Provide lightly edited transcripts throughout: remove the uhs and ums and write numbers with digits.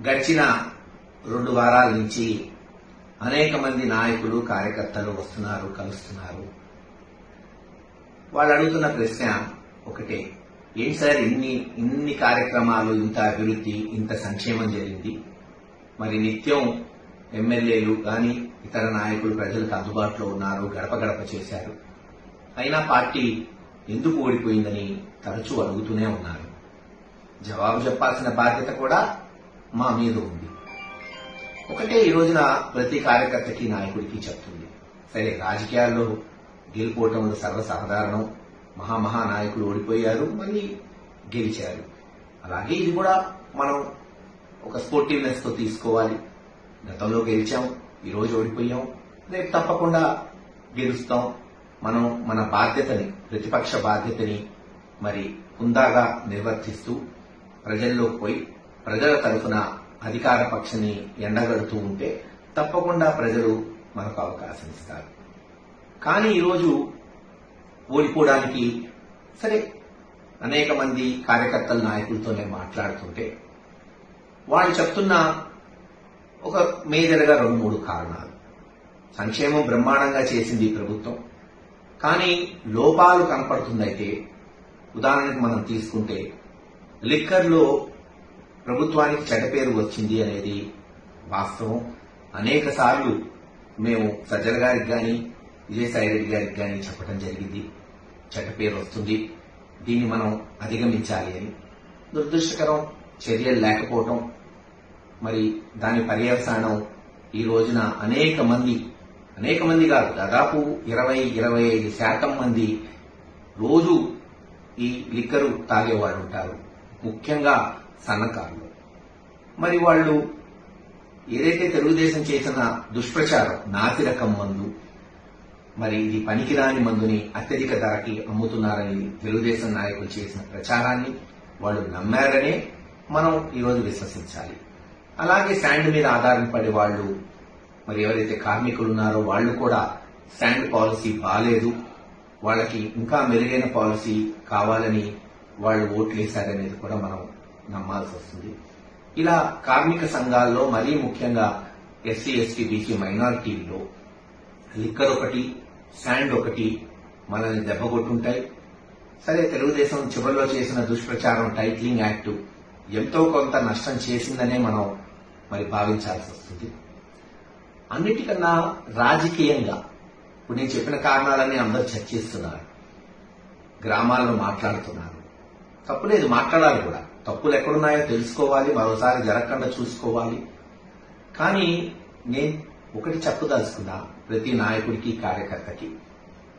గడిచిన 2 వారాల నుంచి అనేక మంది నాయకులు కార్యకర్తలు వస్తున్నారు, కలుస్తున్నారు. వాళ్ళు అడుగుతున్న ప్రశ్న ఒకటే, ఏంటి సార్ ఇన్ని కార్యక్రమాలు, ఇంత అభివృద్ధి, ఇంత సంక్షేమం జరిగింది, మరి నిత్యం ఎమ్మెల్యేలు కానీ ఇతర నాయకులు ప్రజలకు అందుబాటులో ఉన్నారు, గడప గడప చేశారు, అయినా పార్టీ ఎందుకు ఓడిపోయిందని తరచూ అడుగుతూనే ఉన్నారు. జవాబు చెప్పాల్సిన బాధ్యత కూడా మా మీద ఉంది. ఒకటే ఈ రోజున ప్రతి కార్యకర్తకి, నాయకుడికి చెప్తుంది, సరే రాజకీయాల్లో గెలుపోవటంలో సర్వసాధారణం, మహానాయకులు ఓడిపోయారు, మళ్ళీ గెలిచారు. అలాగే ఇది కూడా మనం ఒక స్పోర్టివ్నెస్ తో తీసుకోవాలి. గతంలో గెలిచాం, ఈ రోజు ఓడిపోయాం, రేపు తప్పకుండా గెలుస్తాం. మనం మన బాధ్యతని, ప్రతిపక్ష బాధ్యతని మరి హుందాగా నిర్వర్తిస్తూ ప్రజల్లోకి పోయి ప్రజల తరఫున అధికార పక్షాన్ని ఎండగడుతూ ఉంటే తప్పకుండా ప్రజలు మనకు అవకాశం ఇస్తారు. కానీ ఈరోజు ఓడిపోవడానికి సరే అనేక మంది కార్యకర్తల నాయకులతోనే మాట్లాడుతుంటే వాళ్ళు చెప్తున్న ఒక మేజర్గా 2-3 కారణాలు. సంక్షేమం బ్రహ్మాండంగా చేసింది ఈ ప్రభుత్వం, కానీ లోపాలు కనపడుతుందైతే ఉదాహరణకు మనం తీసుకుంటే లిక్కర్లో ప్రభుత్వానికి చెడ్డ పేరు వచ్చింది అనేది వాస్తవం. అనేక సార్లు మేము సజ్జల గారికి కానీ విజయసాయి రెడ్డి గారికి కానీ చెప్పడం జరిగింది, చెడ్డ పేరు వస్తుంది, దీన్ని మనం అధిగమించాలి అని. దురదృష్టకరం, చర్యలు లేకపోవటం, మరి దాని పర్యవసానం ఈ రోజున అనేక మంది కాదు, దాదాపు 20-25% మంది రోజు ఈ లిక్కరు తాగేవాళ్ళు ఉంటారు, ముఖ్యంగా సన్నకారులు. మరి వాళ్ళు ఏదైతే తెలుగుదేశం చేసిన దుష్ప్రచారం, నాసిరకం మందు, మరి ఇది పనికిరాని మందుని అత్యధిక ధరకి అమ్ముతున్నారని తెలుగుదేశం నాయకులు చేసిన ప్రచారాన్ని వాళ్ళు నమ్మారనే మనం ఈరోజు విశ్వసించాలి. అలాగే శాండ్ మీద ఆధారపడే వాళ్ళు, మరి ఎవరైతే కార్మికులు ఉన్నారో వాళ్ళు కూడా శాండ్ పాలసీ బాలేదు, వాళ్ళకి ఇంకా మెరుగైన పాలసీ కావాలని వాళ్ళు ఓట్లేశారనేది కూడా మనం నమ్మాల్సి వస్తుంది. ఇలా కార్మిక సంఘాల్లో మరీ ముఖ్యంగా ఎస్సీ, ఎస్టీ, బీసీ మైనారిటీల్లో లిక్కర్ ఒకటి, శాండ్ ఒకటి మనల్ని దెబ్బకొట్టుంటాయి. సరే తెలుగుదేశం చివరిలో చేసిన దుష్ప్రచారం టైటిలింగ్ యాక్ట్ ఎంతో కొంత నష్టం చేసిందనే మనం మరి భావించాల్సి వస్తుంది. అన్నిటికన్నా రాజకీయంగా ఇప్పుడు నేను చెప్పిన కారణాలన్నీ అందరూ చర్చిస్తున్నారు, గ్రామాల్లో మాట్లాడుతున్నారు. తప్పులేదు, మాట్లాడాలి కూడా. తప్పులు ఎక్కడున్నాయో తెలుసుకోవాలి, మరోసారి జరగకుండా చూసుకోవాలి. కానీ నేను ఒకటి చెప్పదలుచుకున్నా, ప్రతి నాయకుడికి, కార్యకర్తకి,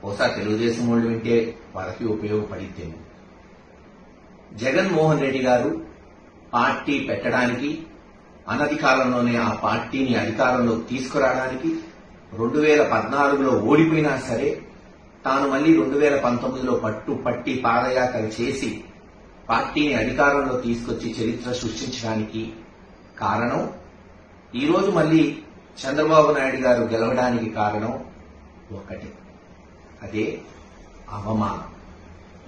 బహుశా తెలుగుదేశం వాళ్ళు వింటే వాళ్ళకి ఉపయోగపడితేమో, జగన్మోహన్ రెడ్డి గారు పార్టీ పెట్టడానికి, అనతి కాలంలోనే ఆ పార్టీని అధికారంలోకి తీసుకురావడానికి 2014లో ఓడిపోయినా సరే తాను మళ్లీ 2019లో పట్టి పాదయాత్ర చేసి పార్టీని అధికారంలో తీసుకొచ్చి చరిత్ర సృష్టించడానికి కారణం, ఈరోజు మళ్లీ చంద్రబాబు నాయుడు గారు గెలవడానికి కారణం ఒక్కటే, అదే అవమానం.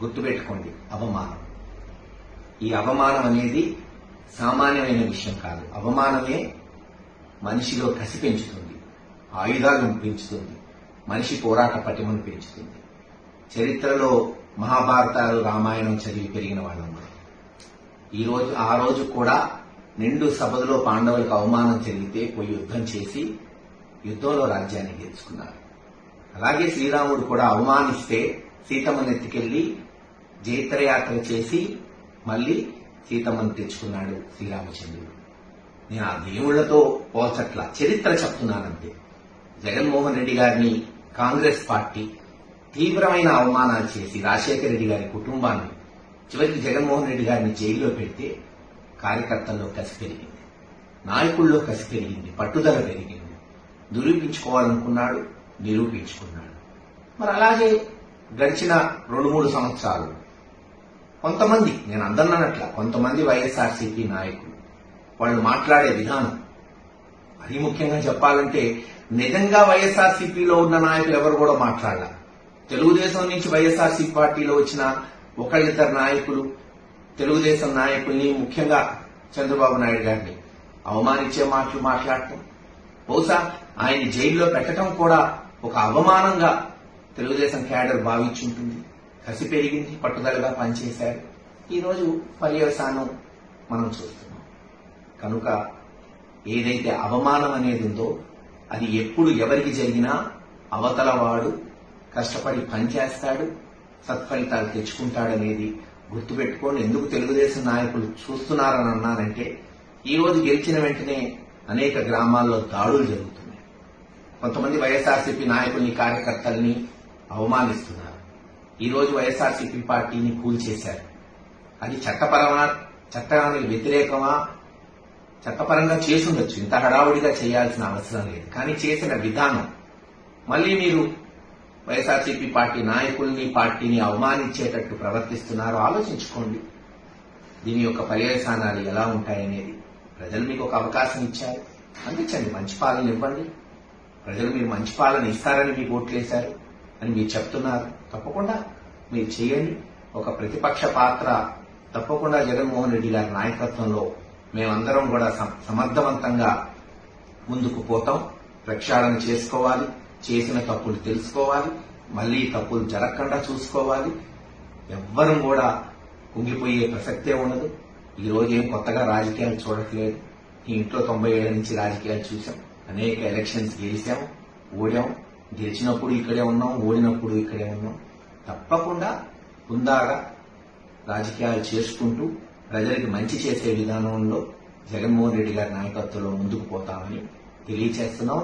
గుర్తుపెట్టుకోండి, అవమానం. ఈ అవమానం అనేది సామాన్యమైన విషయం కాదు. అవమానమే మనిషిలో కసి పెంచుతుంది, ఆయుధాలను పెంచుతుంది, మనిషి పోరాట పటిమను పెంచుతుంది. చరిత్రలో మహాభారతాలు, రామాయణం చదివి పెరిగిన వాళ్ళం. ఆ రోజు కూడా నిండు సభలో పాండవులకు అవమానం జరిగితే పోయి యుద్ధం చేసి యుద్ధంలో రాజ్యాన్ని గెలుచుకున్నారు. అలాగే శ్రీరాముడు కూడా అవమానిస్తే సీతమ్మను ఎత్తుకెళ్లి జైత్రయాత్ర చేసి మళ్లీ సీతమ్మను తెచ్చుకున్నాడు శ్రీరామచంద్రుడు. నేను ఆ దేవుళ్లతో పోల్చట్లా, చరిత్ర చెప్తున్నానంతే. జగన్మోహన్ రెడ్డి గారిని కాంగ్రెస్ పార్టీ తీవ్రమైన అవమానాలు చేసి రాజశేఖర రెడ్డి గారి కుటుంబాన్ని, చివరికి జగన్మోహన్ రెడ్డి గారిని జైల్లో పెడితే కార్యకర్తల్లో కసి పెరిగింది, నాయకుల్లో కసి పెరిగింది, పట్టుదల పెరిగింది. నిరూపించుకోవాలనుకున్నాడు, నిరూపించుకున్నాడు. మరి అలాగే గడిచిన 2-3 సంవత్సరాలు కొంతమంది, నేను అందన్నట్ల కొంతమంది వైఎస్ఆర్సీపీ నాయకులు వాళ్ళు మాట్లాడే విధానం, మరీ ముఖ్యంగా చెప్పాలంటే నిజంగా వైఎస్ఆర్సీపీలో ఉన్న నాయకులు ఎవరు కూడా మాట్లాడాల. తెలుగుదేశం నుంచి వైఎస్ఆర్సీపీ పార్టీలో వచ్చిన ఒకళ్ళిద్దరు నాయకులు తెలుగుదేశం నాయకుల్ని, ముఖ్యంగా చంద్రబాబు నాయుడు గారిని అవమానించే మాటలు మాట్లాడటం, బహుశా ఆయన జైల్లో పెట్టడం కూడా ఒక అవమానంగా తెలుగుదేశం క్యాడర్ భావించుంటుంది. కసి పెరిగింది, పట్టుదలగా పనిచేశారు. ఈరోజు పర్యవసానం మనం చూస్తున్నాం. కనుక ఏదైతే అవమానం అనేది ఉందో అది ఎప్పుడు ఎవరికి జరిగినా అవతల వాడు కష్టపడి పనిచేస్తాడు, సత్ఫలితాలు తెచ్చుకుంటాడనేది గుర్తుపెట్టుకొని ఎందుకు తెలుగుదేశం నాయకులు చూస్తున్నారని అన్నానంటే, ఈ రోజు గెలిచిన వెంటనే అనేక గ్రామాల్లో దాడులు జరుగుతున్నాయి. కొంతమంది వైఎస్ఆర్సీపీ నాయకుల్ని, కార్యకర్తల్ని అవమానిస్తున్నారు. ఈ రోజు వైఎస్ఆర్సీపీ పార్టీని కూల్చేశారు. అది చట్టానికి వ్యతిరేకమా? చట్టపరంగా చేసుండొచ్చు, ఇంత హడావుడిగా చేయాల్సిన అవసరం లేదు. కానీ చేసిన విధానం, మళ్లీ మీరు వైఎస్ఆర్సీపీ పార్టీ నాయకుల్ని, పార్టీని అవమానించేటట్టు ప్రవర్తిస్తున్నారు. ఆలోచించుకోండి, దీని యొక్క పర్యవసానాలు ఎలా ఉంటాయనేది. ప్రజలు మీకు ఒక అవకాశం ఇచ్చారు, అందించండి, మంచి పాలన ఇవ్వండి. ప్రజలు మీరు మంచి పాలన ఇస్తారని మీకు ఓట్లేశారు అని మీరు చెప్తున్నారు. తప్పకుండా మీరు చేయండి. ఒక ప్రతిపక్ష పాత్ర తప్పకుండా జగన్మోహన్ రెడ్డి గారి నాయకత్వంలో మేమందరం కూడా సమర్థవంతంగా ముందుకు పోతాం. ప్రక్షాళన చేసుకోవాలి, చేసిన తప్పులు తెలుసుకోవాలి, మళ్లీ తప్పులు జరగకుండా చూసుకోవాలి. ఎవ్వరం కూడా కుంగిపోయే ప్రసక్తే ఉండదు. ఈ రోజు ఏం కొత్తగా రాజకీయాలు చూడట్లేదు. ఈ ఇంట్లో 90 ఏళ్ల నుంచి రాజకీయాలు చూసాం. అనేక ఎలక్షన్స్ గెలిచాం, ఓడాం. గెలిచినప్పుడు ఇక్కడే ఉన్నాం, ఓడినప్పుడు ఇక్కడే ఉన్నాం. తప్పకుండా హుందాగా రాజకీయాలు చేసుకుంటూ ప్రజలకు మంచి చేసే విధానంలో జగన్మోహన్ రెడ్డి గారి నాయకత్వంలో ముందుకు పోతామని తెలియజేస్తున్నాం.